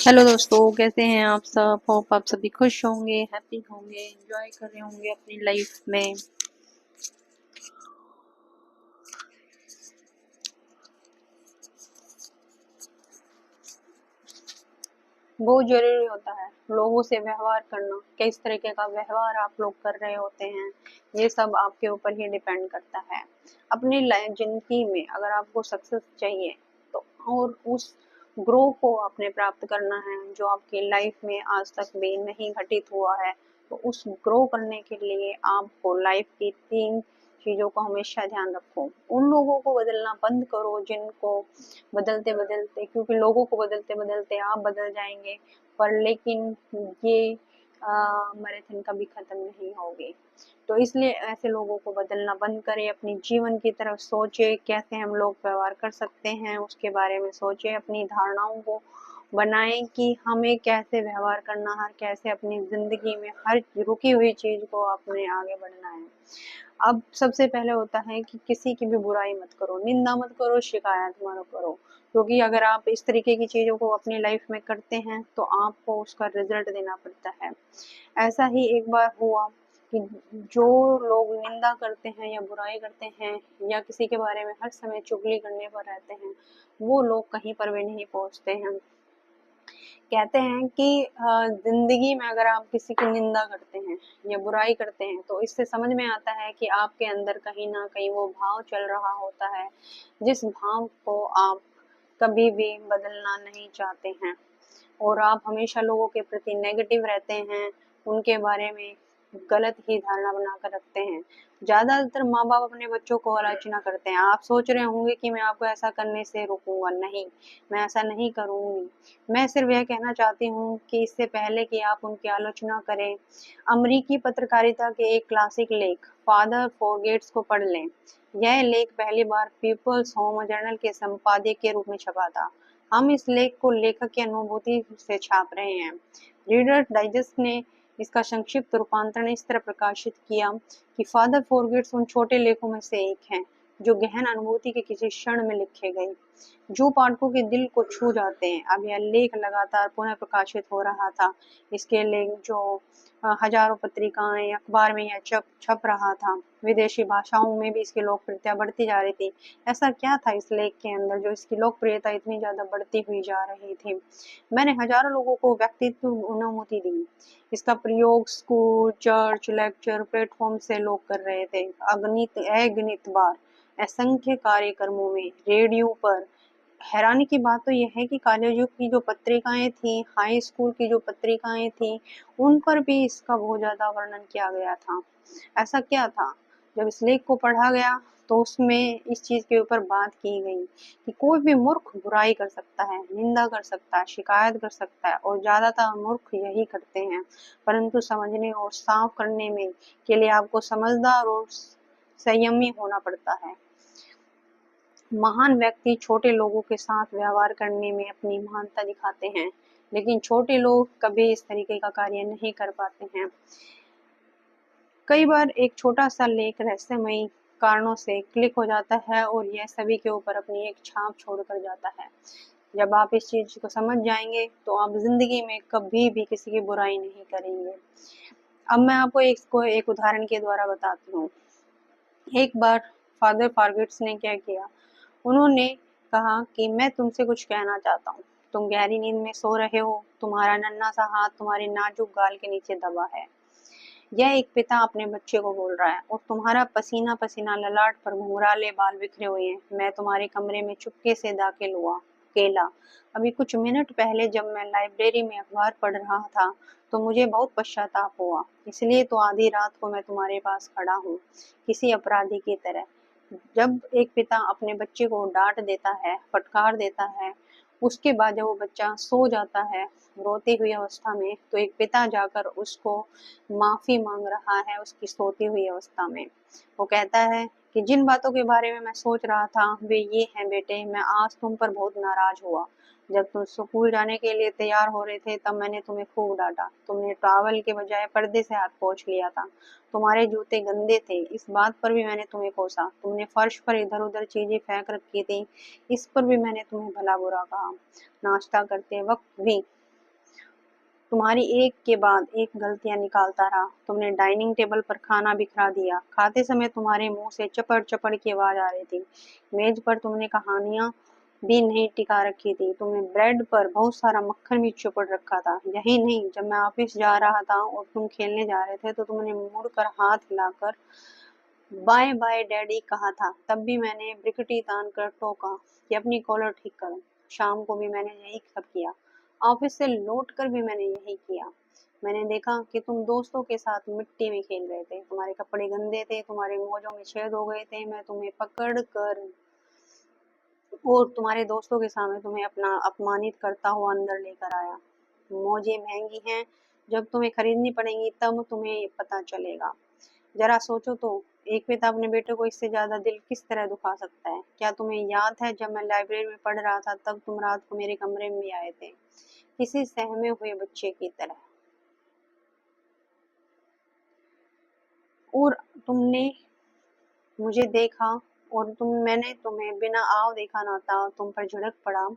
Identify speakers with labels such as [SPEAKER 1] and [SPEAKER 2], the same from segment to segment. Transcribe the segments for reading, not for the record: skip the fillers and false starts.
[SPEAKER 1] Hello दोस्तों, कैसे हैं आप सब। होप आप सभी खुश होंगे, हैप्पी होंगे, एंजॉय कर रहे होंगे अपनी लाइफ में। बहुत जरूरी होता है लोगों से व्यवहार करना। किस तरीके का व्यवहार आप लोग कर रहे होते हैं, ये सब आपके ऊपर ही डिपेंड करता है। अपनी जिंदगी में अगर आपको सक्सेस चाहिए तो, और उस ग्रो को आपने प्राप्त करना है जो आपकी लाइफ में आज तक भी नहीं घटित हुआ है, तो उस ग्रो करने के लिए आपको लाइफ की 3 चीजों का हमेशा ध्यान रखो। उन लोगों को बदलना बंद करो जिनको बदलते बदलते, क्योंकि लोगों को बदलते बदलते आप बदल जाएंगे, पर लेकिन ये मैराथन कभी खत्म नहीं होगी। तो इसलिए ऐसे लोगों को बदलना बंद करें, अपनी जीवन की तरफ सोचे, कैसे हम लोग व्यवहार कर सकते हैं उसके बारे में सोचे, अपनी धारणाओं को बनाएं कि हमें कैसे व्यवहार करना है, कैसे अपनी जिंदगी में हर रुकी हुई चीज को अपने आगे बढ़ना है। अब सबसे पहले होता है कि किसी की भी बुराई मत करो, निंदा मत करो, शिकायत मत करो, क्योंकि अगर आप इस तरीके की चीजों को अपनी लाइफ में करते हैं तो आपको उसका रिजल्ट देना पड़ता है। ऐसा ही एक बार हुआ कि जो लोग निंदा करते हैं या बुराई करते हैं या किसी के बारे में हर समय चुगली करने पर रहते हैं, वो लोग कहीं पर भी नहीं पहुंचते हैं। कहते हैं कि जिंदगी में अगर आप किसी की निंदा करते हैं या बुराई करते हैं तो इससे समझ में आता है कि आपके अंदर कहीं ना कहीं वो भाव चल रहा होता है जिस भाव को आप कभी भी बदलना नहीं चाहते हैं, और आप हमेशा लोगों के प्रति नेगेटिव रहते हैं, उनके बारे में गलत ही धारणा बनाकर रखते हैं। ज्यादातर माँ बाप अपने बच्चों को आलोचना करते हैं। आप सोच रहे होंगे कि मैं आपको ऐसा करने से रोकूंगा, नहीं, मैं ऐसा नहीं करूंगी। मैं सिर्फ यह कहना चाहती हूँ कि इससे पहले कि आप उनकी आलोचना करें, अमेरिकी पत्रकारिता के एक क्लासिक लेख फादर फॉरगेट्स को पढ़ लें। यह लेख पहली बार पीपल्स होम जर्नल के संपादक के रूप में छपा था। हम इस लेख को लेखक की अनुभूति से छाप रहे हैं। रीडर डाइजेस्ट ने इसका संक्षिप्त रूपांतरण इस तरह प्रकाशित किया कि फादर फॉरगेट्स उन छोटे लेखों में से एक है जो गहन अनुभूति के किसी क्षण में लिखे गए, जो पाठकों के दिल को छू जाते हैं। अब यह लेख लगातार पुनः प्रकाशित हो रहा था। इसके लेख जो हजारों पत्रिकाएं अखबार में यह छप रहा था, विदेशी भाषाओं में भी इसकी लोकप्रियता बढ़ती जा रही थी। ऐसा क्या था इस लेख के अंदर जो इसकी लोकप्रियता इतनी ज्यादा बढ़ती हुई जा रही थी। मैंने हजारों लोगों को व्यक्तित्व अनुभूति दी। इसका प्रयोग स्कूल, चर्च, लेक्चर, प्लेटफॉर्म से लोग कर रहे थे। अगणित बार असंख्य कार्यक्रमों में, रेडियो पर। हैरानी की बात तो यह है कि कॉलेजों की जो पत्रिकाएं थी, हाई स्कूल की जो पत्रिकाएं थी, उन पर भी इसका बहुत ज्यादा वर्णन किया गया था। ऐसा क्या था, जब इस लेख को पढ़ा गया तो उसमें इस चीज के ऊपर बात की गई कि कोई भी मूर्ख बुराई कर सकता है, निंदा कर सकता है, शिकायत कर सकता है, और ज्यादातर मूर्ख यही करते हैं। परंतु समझने और साफ करने में के लिए आपको समझदार और संयमी होना पड़ता है। महान व्यक्ति छोटे लोगों के साथ व्यवहार करने में अपनी महानता दिखाते हैं, लेकिन छोटे लोग कभी इस तरीके का कार्य नहीं कर पाते हैं। कई बार एक छोटा सा लेख रहस्यमयी कारणों से क्लिक हो जाता है और यह सभी के ऊपर अपनी एक छाप छोड़कर जाता है। जब आप इस चीज को समझ जाएंगे तो आप जिंदगी में कभी भी किसी की बुराई नहीं करेंगे। अब मैं आपको एक उदाहरण के द्वारा बताती हूँ। एक बार फादर फारगेट्स ने क्या किया, उन्होंने कहा कि मैं तुमसे कुछ कहना चाहता हूँ। तुम गहरी नींद में सो रहे हो, तुम्हारा नन्हा सा हाथ तुम्हारी नाजुक गाल के नीचे दबा है। यह एक पिता अपने बच्चे को बोल रहा है, और तुम्हारा पसीना पसीना ललाट पर घुंघराले बाल बिखरे हुए हैं। मैं तुम्हारे कमरे में चुपके से दाखिल हुआ, अकेला। अभी कुछ मिनट पहले जब मैं लाइब्रेरी में अखबार पढ़ रहा था तो मुझे बहुत पश्चाताप हुआ, इसलिए तो आधी रात को मैं तुम्हारे पास खड़ा हूँ, किसी अपराधी की तरह। जब एक पिता अपने बच्चे को डांट देता है, फटकार देता है, उसके बाद जब वो बच्चा सो जाता है रोती हुई अवस्था में, तो एक पिता जाकर उसको माफी मांग रहा है उसकी सोती हुई अवस्था में। वो कहता है कि जिन बातों के बारे में मैं सोच रहा था वे ये हैं बेटे, मैं आज तुम पर बहुत नाराज हुआ। जब तुम स्कूल जाने के लिए तैयार हो रहे थे तब मैंने तुम्हें खूब डांटा। तुमने टॉवल के बजाय पर्दे से हाथ पोंछ लिया था। तुम्हारे जूते गंदे थे, इस बात पर भी मैंने तुम्हें कोसा। तुमने फर्श पर इधर उधर चीजें फेंक रखी थी, इस पर भी मैंने तुम्हें भला बुरा कहा। नाश्ता करते वक्त भी तुम्हारी एक के बाद एक गलतियां निकालता रहा। तुमने डाइनिंग टेबल पर खाना बिखरा दिया। खाते समय तुम्हारे मुंह से चपड़ चपड़ की आवाज आ रही थी। मेज पर तुमने कहानियां भी नहीं टिका रखी थी। तुमने ब्रेड पर बहुत सारा मक्खन भी चुपड़ रखा था। यही नहीं, जब मैं ऑफिस जा रहा था और तुम खेलने जा रहे थे तो तुमने मुड़कर हाथ हिलाकर बाय बाय डैडी कहा था। तब भी मैंने ब्रिकटी तान कर टोका कि अपनी कॉलर ठीक करो। शाम को भी मैंने यही सब किया। ऑफिस से लौट कर भी मैंने यही किया। मैंने देखा कि तुम दोस्तों के साथ मिट्टी में खेल रहे थे। तुम्हारे कपड़े गंदे थे, तुम्हारे मोजों में छेद हो गए थे। मैं तुम्हें पकड़ कर और तुम्हारे दोस्तों के सामने तुम्हें अपना अपमानित करता हुआ अंदर लेकर आया। मोजें महंगी हैं, जब तुम्हें खरीदनी पड़ेंगी तब तुम्हें पता चलेगा। जरा सोचो तो, एक पिता अपने बेटे को इससे ज्यादा दिल किस तरह दुखा सकता है। क्या तुम्हें याद है, जब मैं लाइब्रेरी में पढ़ रहा था तब तुम रात को मेरे कमरे में भी आए थे, किसी सहमे हुए बच्चे की तरह, और तुमने मुझे देखा और मैंने तुम्हें बिना आव देखा ना था, तुम पर झिड़क पड़ा।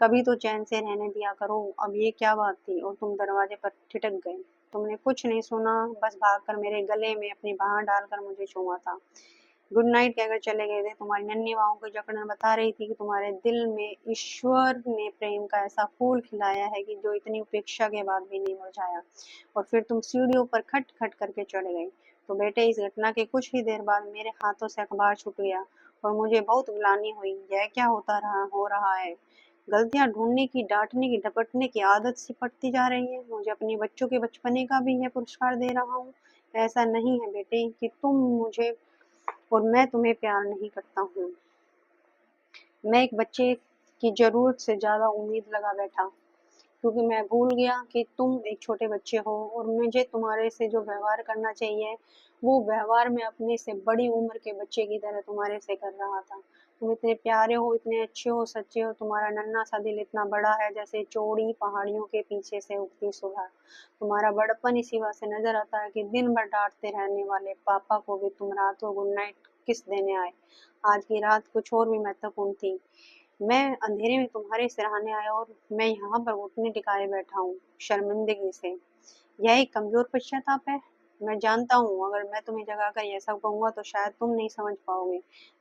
[SPEAKER 1] कभी तो चैन से रहने दिया करो। अब ये क्या बात थी? और तुम दरवाजे पर ठिठक गए। तुमने कुछ नहीं सुना, बस भागकर मेरे गले में अपनी बाह डालकर मुझे छुआ था। गुड नाइट कहकर चले गए थे। तुम्हारी नन्ही बाहों की जकड़न बता रही थी कि तुम्हारे दिल में ईश्वर ने प्रेम का ऐसा फूल खिलाया है कि जो इतनी उपेक्षा के बाद भी नहीं मुरझाया। और फिर तुम सीढ़ियों पर खट खट करके चढ़ गई। तो बेटे, इस घटना के कुछ ही देर बाद मेरे हाथों से अखबार छूट गया और मुझे बहुत ग्लानि हुई। यह क्या हो रहा है? गलतियां ढूंढने की, डांटने की, डपटने की आदत सी पड़ती जा रही है। मुझे अपने बच्चों के बचपने का भी यह पुरस्कार दे रहा हूँ। ऐसा नहीं है बेटे कि तुम मुझे और मैं तुम्हें प्यार नहीं करता हूँ। मैं एक बच्चे की जरूरत से ज्यादा उम्मीद लगा बैठा, क्योंकि मैं भूल गया कि तुम एक छोटे बच्चे हो और मुझे तुम्हारे से जो व्यवहार करना चाहिए वो व्यवहार मैं अपने से बड़ी उम्र के बच्चे की तरह तुम्हारे से कर रहा था। तुम इतने प्यारे हो, इतने अच्छे हो, सच्चे हो। तुम्हारा नन्हा सा दिल इतना बड़ा है जैसे चौड़ी पहाड़ियों के पीछे से उगती सुबह। तुम्हारा बड़प्पन इसी बात से नजर आता है कि दिन भर डांटते रहने वाले पापा को भी तुम रात को गुड नाइट किस देने आए। आज की रात कुछ और भी महत्वपूर्ण थी। मैं अंधेरे में तुम्हारे सिरहाने आया और मैं यहाँ पर घुटने टिकाए बैठा हूँ शर्मिंदगी से। यह एक कमजोर पश्चाताप है। मैं जानता हूँ, अगर मैं तुम्हें जगाकर यह सब कहूंगा तो शायद तुम नहीं समझ पाओगे।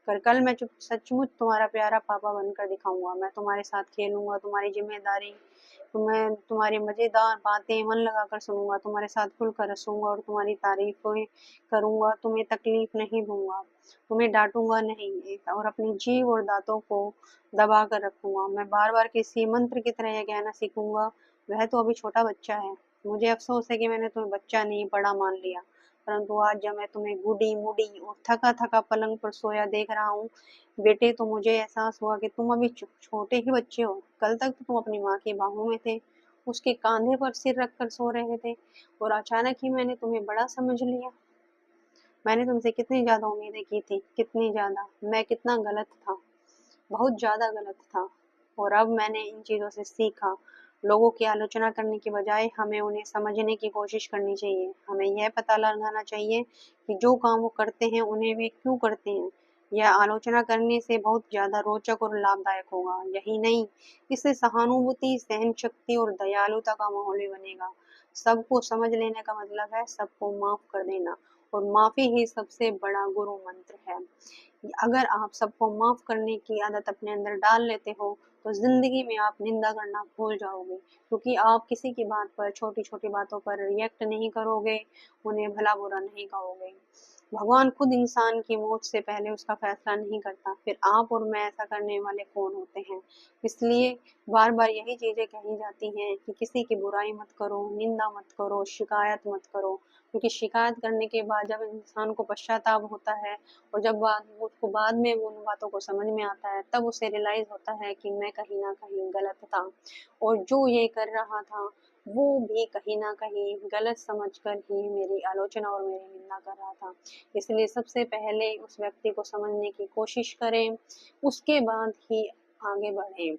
[SPEAKER 1] पर कल मैं चुप सचमुच तुम्हारा प्यारा पापा बनकर दिखाऊंगा। मैं तुम्हारे साथ खेलूंगा, तुम्हारी जिम्मेदारी तुम्हें तुम्हारी मजेदार बातें मन लगाकर सुनूंगा, तुम्हारे साथ खुलकर हंसूंगा और तुम्हारी तारीफें करूंगा। तुम्हें तकलीफ नहीं दूंगा, तुम्हें डांटूंगा नहीं और अपनी जीभ और दांतों को दबा कर रखूंगा। मैं बार बार किसी मंत्र की तरह यह कहना सीखूंगा, वह तो अभी छोटा बच्चा है। मुझे अफसोस है कि मैंने तुम्हें बच्चा नहीं बड़ा मान लिया। परंतु आज जब मैं तुम्हें गुडी मुडी और थका थका पलंग पर सोया देख रहा हूँ बेटे, तो मुझे एहसास हुआ कि तुम अभी छोटे ही बच्चे हो। कल तक तो तुम अपनी माँ की बाहों में थे, उसके कांधे पर सिर रख कर सो रहे थे, और अचानक ही मैंने तुम्हें बड़ा समझ लिया। मैंने तुमसे कितनी ज्यादा उम्मीदें की थी, कितनी ज्यादा। मैं कितना गलत था, बहुत ज्यादा गलत था। और अब मैंने इन चीजों से सीखा। लोगों की आलोचना करने की बजाय हमें उन्हें समझने की कोशिश करनी चाहिए। हमें यह पता लगाना चाहिए कि जो काम वो करते हैं उन्हें वे क्यों करते हैं। यह आलोचना करने से बहुत ज्यादा रोचक और लाभदायक होगा। यही नहीं, इससे सहानुभूति, सहन शक्ति और दयालुता का माहौल भी बनेगा। सबको समझ लेने का मतलब है सबको माफ कर देना, और माफी ही सबसे बड़ा गुरु मंत्र है। अगर आप सबको माफ करने की आदत अपने अंदर डाल लेते हो तो जिंदगी में आप निंदा करना भूल जाओगे, क्योंकि आप किसी की बात पर, छोटी छोटी बातों पर रिएक्ट नहीं करोगे, उन्हें भला बुरा नहीं कहोगे। भगवान खुद इंसान की मौत से पहले उसका फैसला नहीं करता, फिर आप और मैं ऐसा करने वाले कौन होते हैं? इसलिए बार बार यही चीजें कही जाती हैं कि किसी की बुराई मत करो, निंदा मत करो, शिकायत मत करो। क्योंकि शिकायत करने के बाद जब इंसान को पश्चाताप होता है और जब उसको बाद में उन बातों को समझ में आता है, तब उसे रियलाइज होता है कि मैं कहीं ना कहीं गलत था, और जो ये कर रहा था वो भी कहीं ना कहीं गलत समझकर ही मेरी आलोचना और मेरी निंदा कर रहा था। इसलिए सबसे पहले उस व्यक्ति को समझने की कोशिश करें, उसके बाद ही आगे बढ़ें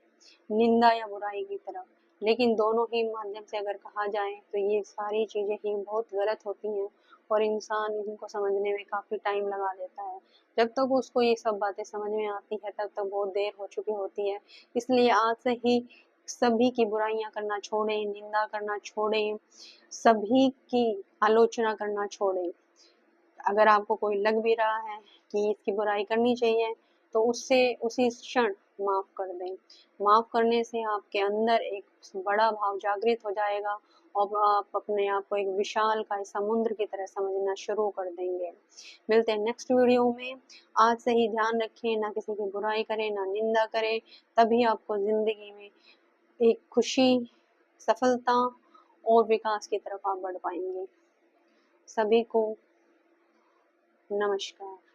[SPEAKER 1] निंदा या बुराई की तरफ। लेकिन दोनों ही माध्यम से अगर कहा जाए तो ये सारी चीजें ही बहुत गलत होती हैं, और इंसान इनको समझने में काफी टाइम लगा देता है। जब तक उसको ये सब बातें समझ में आती है तब तक बहुत देर हो चुकी होती है। इसलिए आज से ही सभी की बुराइयां करना छोड़ें, निंदा करना छोड़ें, सभी की आलोचना करना छोड़ें। अगर आपको कोई लग भी रहा है कि इसकी बुराई करनी चाहिए, तो उससे उसी क्षण माफ कर दें। माफ करने से आपके अंदर एक बड़ा भाव जागृत हो जाएगा और आप अपने आप को एक विशालकाय समुद्र की तरह समझना शुरू कर देंगे। मिलते हैं नेक्स्ट वीडियो में। आज से ही ध्यान रखें, ना किसी की बुराई करें, ना निंदा करें, तभी आपको जिंदगी में एक खुशी, सफलता और विकास की तरफ आप बढ़ पाएंगे। सभी को नमस्कार।